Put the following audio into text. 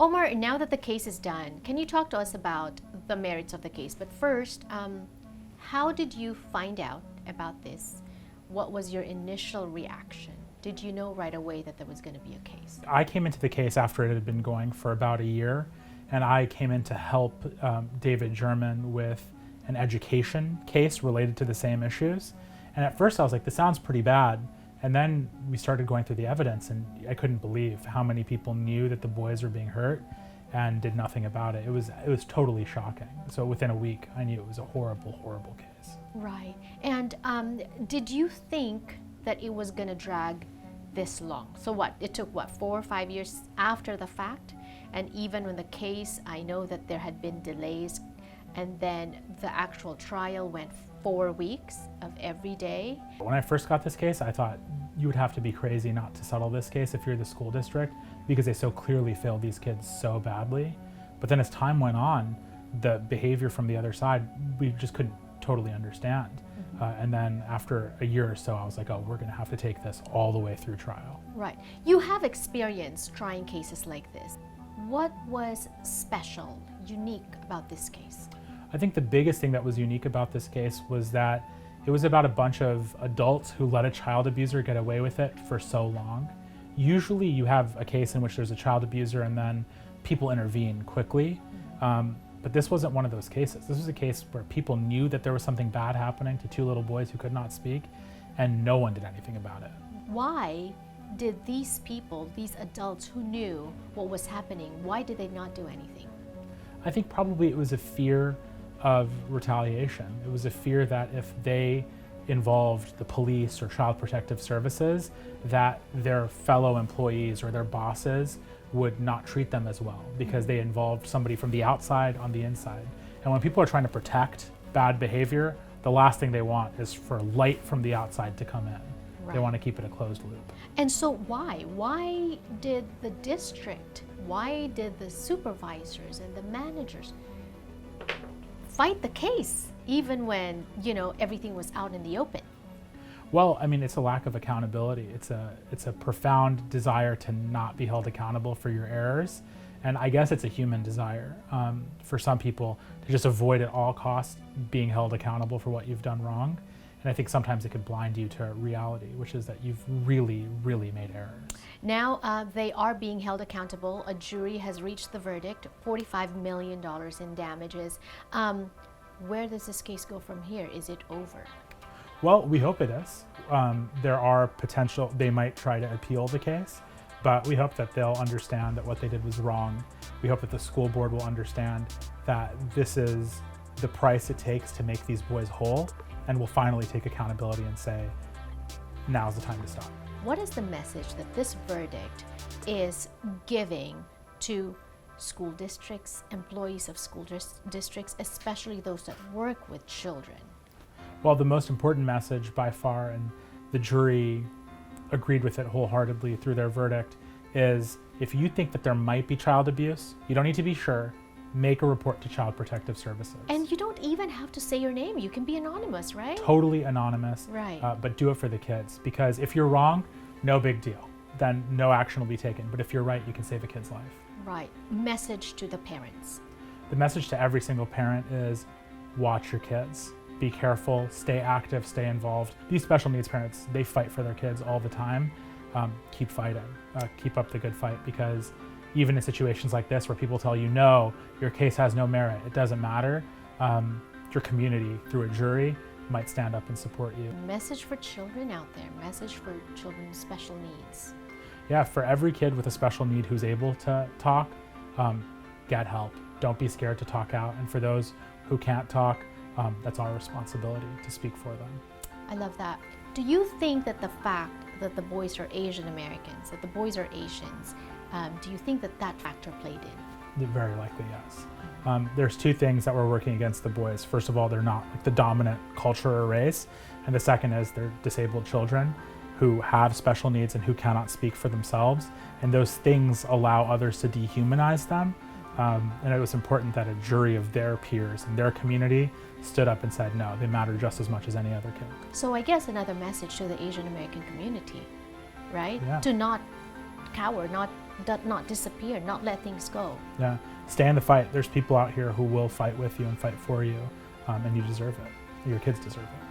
Omar, now that the case is done, can you talk to us about the merits of the case? But first, how did you find out about this? What was your initial reaction? Did you know right away that there was going to be a case? I came into the case after it had been going for about a year, and I came in to help David German with an education case related to the same issues. And at first I was like, this sounds pretty bad. And then we started going through the evidence, and I couldn't believe how many people knew that the boys were being hurt and did nothing about it. It was totally shocking. So within a week, I knew it was a horrible, horrible case. Right. And did you think that it was going to drag this long? So what? It took, 4 or 5 years after the fact? And even when the case, I know that there had been delays, and then the actual trial went 4 weeks of every day. When I first got this case, I thought you would have to be crazy not to settle this case if you're the school district, because they so clearly failed these kids so badly. But then as time went on, the behavior from the other side, we just couldn't totally understand. And then after a year or so, I was like, oh, we're going to have to take this all the way through trial. Right. You have experience trying cases like this. What was special, unique about this case? I think the biggest thing that was unique about this case was that it was about a bunch of adults who let a child abuser get away with it for so long. Usually you have a case in which there's a child abuser and then people intervene quickly. But this wasn't one of those cases. This was a case where people knew that there was something bad happening to 2 little boys who could not speak, and no one did anything about it. Why did these people, these adults who knew what was happening, why did they not do anything? I think probably it was a fear of retaliation. It was a fear that if they involved the police or child protective services, that their fellow employees or their bosses would not treat them as well because they involved somebody from the outside on the inside. And when people are trying to protect bad behavior, the last thing they want is for light from the outside to come in. Right. They want to keep it a closed loop. And so why? Why did the district, why did the supervisors and the managers fight the case even when, everything was out in the open? Well, I mean, it's a lack of accountability. It's a profound desire to not be held accountable for your errors. And I guess it's a human desire for some people to just avoid at all costs being held accountable for what you've done wrong. And I think sometimes it could blind you to reality, which is that you've really, really made errors. Now they are being held accountable. A jury has reached the verdict, $45 million in damages. Where does this case go from here? Is it over? Well, we hope it is. There are potential, they might try to appeal the case, but we hope that they'll understand that what they did was wrong. We hope that the school board will understand that this is the price it takes to make these boys whole, and will finally take accountability and say, now's the time to stop. What is the message that this verdict is giving to school districts, employees of school districts, especially those that work with children? Well, the most important message by far, and the jury agreed with it wholeheartedly through their verdict, is if you think that there might be child abuse, you don't need to be sure, make a report to Child Protective Services. And you don't even have to say your name. You can be anonymous, right? Totally anonymous, right. But do it for the kids, because if you're wrong, no big deal. Then no action will be taken. But if you're right, you can save a kid's life. Right. Message to the parents. The message to every single parent is watch your kids. Be careful, stay active, stay involved. These special needs parents, they fight for their kids all the time. Keep fighting, keep up the good fight, because even in situations like this where people tell you, no, your case has no merit, it doesn't matter, your community through a jury might stand up and support you. Message for children out there, message for children with special needs. Yeah, for every kid with a special need who's able to talk, get help. Don't be scared to talk out. And for those who can't talk, that's our responsibility to speak for them. I love that. Do you think that the fact that the boys are Asian Americans, that the boys are Asians, do you think that that factor played in? Very likely, yes. There's 2 things that we're working against the boys. First of all, they're not like the dominant culture or race. And the second is they're disabled children who have special needs and who cannot speak for themselves. And those things allow others to dehumanize them. And it was important that a jury of their peers in their community stood up and said, no, they matter just as much as any other kid. So I guess another message to the Asian American community, right? Yeah. To not cower, not disappear, not let things go. Yeah, stay in the fight. There's people out here who will fight with you and fight for you, and you deserve it. Your kids deserve it.